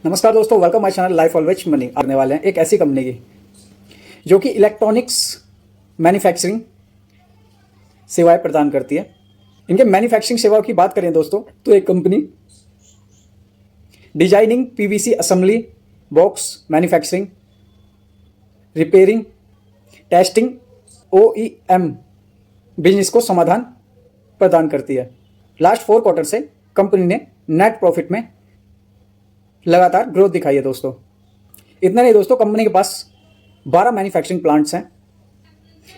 नमस्कार दोस्तों, welcome my channel life always money. करने वाले हैं एक ऐसी कंपनी की जो कि इलेक्ट्रॉनिक्स मैन्युफैक्चरिंग सेवाएं प्रदान करती है। इनके मैन्युफैक्चरिंग सेवाओं की बात करें दोस्तों तो एक company designing, PVC assembly, box manufacturing, repairing, testing, OEM business को समाधान प्रदान करती है। लास्ट 4 क्वार्टर से कंपनी ने नेट प्रॉफिट में लगातार ग्रोथ दिखाई है दोस्तों। इतना नहीं दोस्तों, कंपनी के पास 12 मैन्युफैक्चरिंग प्लांट्स हैं।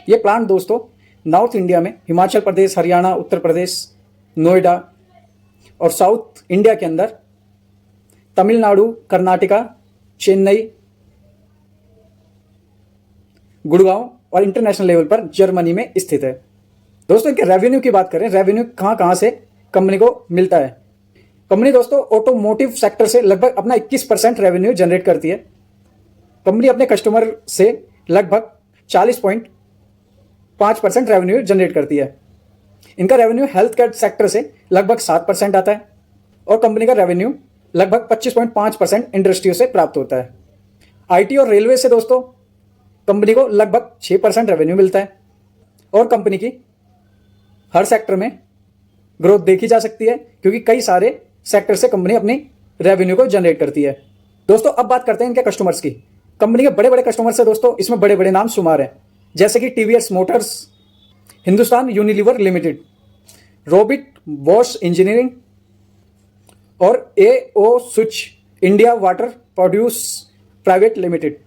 ये प्लांट दोस्तों नॉर्थ इंडिया में हिमाचल प्रदेश, हरियाणा, उत्तर प्रदेश, नोएडा और साउथ इंडिया के अंदर तमिलनाडु, कर्नाटका, चेन्नई, गुड़गांव और इंटरनेशनल लेवल पर जर्मनी में स्थित है। दोस्तों इनके रेवेन्यू की बात करें, रेवेन्यू कहां से कंपनी को मिलता है। कंपनी दोस्तों ऑटोमोटिव सेक्टर से लगभग अपना 21% रेवेन्यू जनरेट करती है। कंपनी अपने कस्टमर से लगभग 40.5% रेवेन्यू जनरेट करती है। इनका रेवेन्यू हेल्थ केयर सेक्टर से लगभग 7% आता है और कंपनी का रेवेन्यू लगभग 25.5% इंडस्ट्रियों से प्राप्त होता है। आईटी और रेलवे से दोस्तों कंपनी को लगभग 6% रेवेन्यू मिलता है और कंपनी की हर सेक्टर में ग्रोथ देखी जा सकती है क्योंकि कई सारे सेक्टर से कंपनी अपनी रेवेन्यू को जनरेट करती है। दोस्तों अब बात करते हैं इनके कस्टमर्स की। कंपनी के बड़े बड़े कस्टमर्स है दोस्तों, इसमें बड़े बड़े नाम शुमार हैं जैसे कि TVS Motors, Hindustan Unilever Limited, Robert Bosch engineering और एओ स्विच India water products private limited.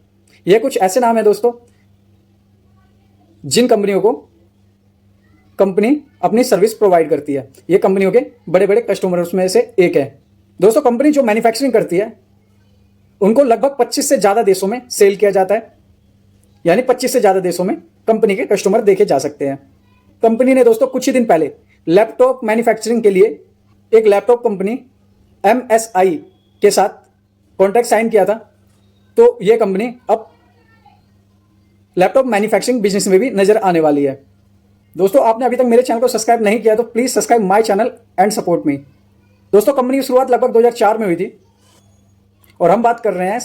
ये कुछ ऐसे नाम है दोस्तों जिन कंपनियों को कंपनी अपनी सर्विस प्रोवाइड करती है। ये कंपनियों के बड़े बड़े कस्टमर्स में से एक है। दोस्तों कंपनी जो मैन्युफैक्चरिंग करती है उनको लगभग 25 से ज़्यादा देशों में सेल किया जाता है, यानी 25 से ज़्यादा देशों में कंपनी के कस्टमर देखे जा सकते हैं। कंपनी ने दोस्तों कुछ ही दिन पहले लैपटॉप मैन्युफैक्चरिंग के लिए एक लैपटॉप कंपनी MSI के साथ कॉन्ट्रैक्ट साइन किया था। तो यह कंपनी अब लैपटॉप मैन्युफैक्चरिंग बिजनेस में भी नजर आने वाली है। दोस्तों आपने अभी तक मेरे चैनल को सब्सक्राइब नहीं किया तो please subscribe my channel and support me. दोस्तों कंपनी की शुरुआत लगभग 2004 में हुई थी और हम बात कर रहे हैं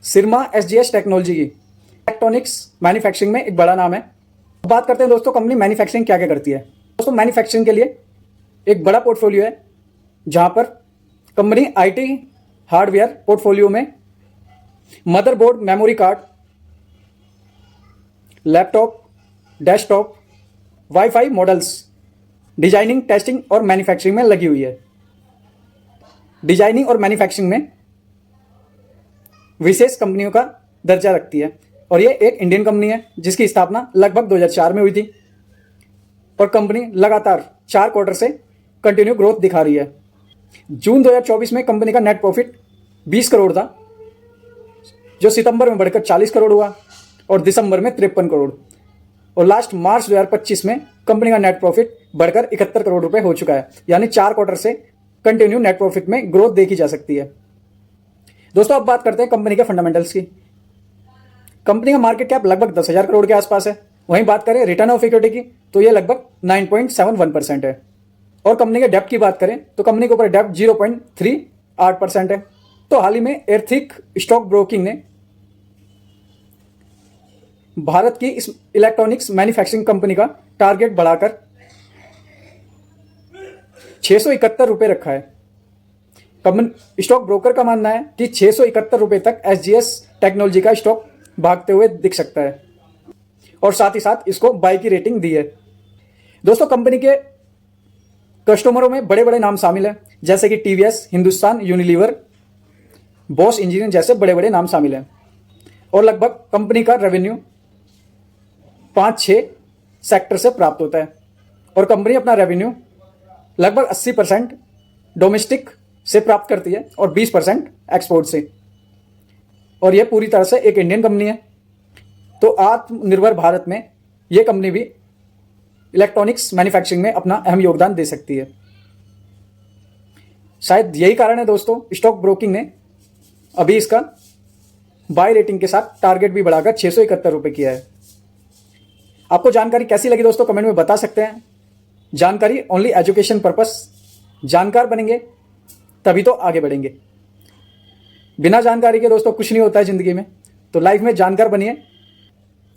सिरमा SGS टेक्नोलॉजी की। इलेक्ट्रॉनिक्स मैन्युफैक्चरिंग में एक बड़ा नाम है। बात करते हैं दोस्तों कंपनी मैन्युफैक्चरिंग क्या क्या करती है। दोस्तों मैन्युफैक्चरिंग के लिए एक बड़ा पोर्टफोलियो है जहां पर कंपनी IT हार्डवेयर पोर्टफोलियो में motherboard, memory card, laptop, desktop, wifi models designing, testing और मैन्युफैक्चरिंग में लगी हुई है। डिजाइनिंग और मैन्युफैक्चरिंग में विशेष कंपनियों का दर्जा रखती है और ये एक इंडियन कंपनी है जिसकी स्थापना लगभग 2004 में हुई थी और कंपनी लगातार 4 क्वार्टर से कंटिन्यू ग्रोथ दिखा रही है। जून 2024 में कंपनी का नेट प्रॉफिट 20 करोड़ था जो सितंबर में बढ़कर 40 करोड़ हुआ और दिसंबर में 53 करोड़ और लास्ट मार्च 2025 में कंपनी का नेट प्रॉफिट बढ़कर 71 करोड़ रुपए हो चुका है। यानी 4 क्वार्टर से कंटिन्यू नेट प्रॉफिट में ग्रोथ देखी जा सकती है। दोस्तों अब बात करते हैं कंपनी के फंडामेंटल्स की। कंपनी का मार्केट कैप लगभग 10,000 करोड़ के आसपास है। वहीं बात करें रिटर्न ऑफ इक्विटी की तो यह लगभग 9.71% है और कंपनी के डेप्ट की बात करें तो कंपनी के ऊपर डेप्ट 0.38% है। तो हाल ही में एर्थिक स्टॉक ब्रोकिंग ने भारत की इस इलेक्ट्रॉनिक्स मैन्युफैक्चरिंग कंपनी का टारगेट बढ़ाकर 671 रुपए रखा है। कंपनी स्टॉक ब्रोकर का मानना है कि 671 रुपए तक SGS टेक्नोलॉजी का स्टॉक भागते हुए दिख सकता है और साथ ही साथ इसको बाय की रेटिंग दी है। दोस्तों कंपनी के कस्टमरों में बड़े बड़े नाम शामिल हैं जैसे कि TVS, Hindustan Unilever, Bosch engineering जैसे बड़े बड़े नाम शामिल हैं और लगभग कंपनी का रेवेन्यू 5-6 सेक्टर से प्राप्त होता है और कंपनी अपना रेवेन्यू लगभग 80% डोमेस्टिक से प्राप्त करती है और 20% एक्सपोर्ट से और यह पूरी तरह से एक इंडियन कंपनी है। तो आत्मनिर्भर भारत में यह कंपनी भी इलेक्ट्रॉनिक्स मैन्युफैक्चरिंग में अपना अहम योगदान दे सकती है। शायद यही कारण है दोस्तों स्टॉक ब्रोकिंग ने अभी इसका बाय रेटिंग के साथ टारगेट भी बढ़ाकर 671 रुपए किया है। आपको जानकारी कैसी लगी दोस्तों कमेंट में बता सकते हैं। जानकारी ओनली एजुकेशन पर्पस। जानकार बनेंगे तभी तो आगे बढ़ेंगे। बिना जानकारी के दोस्तों कुछ नहीं होता है ज़िंदगी में। तो लाइफ में जानकार बनिए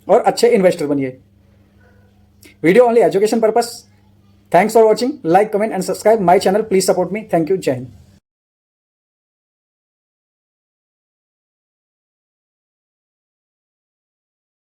और अच्छे इन्वेस्टर बनिए। Video only education purpose. Thanks for watching. Like, comment and subscribe my channel. Please support me. Thank you. जय हिंद।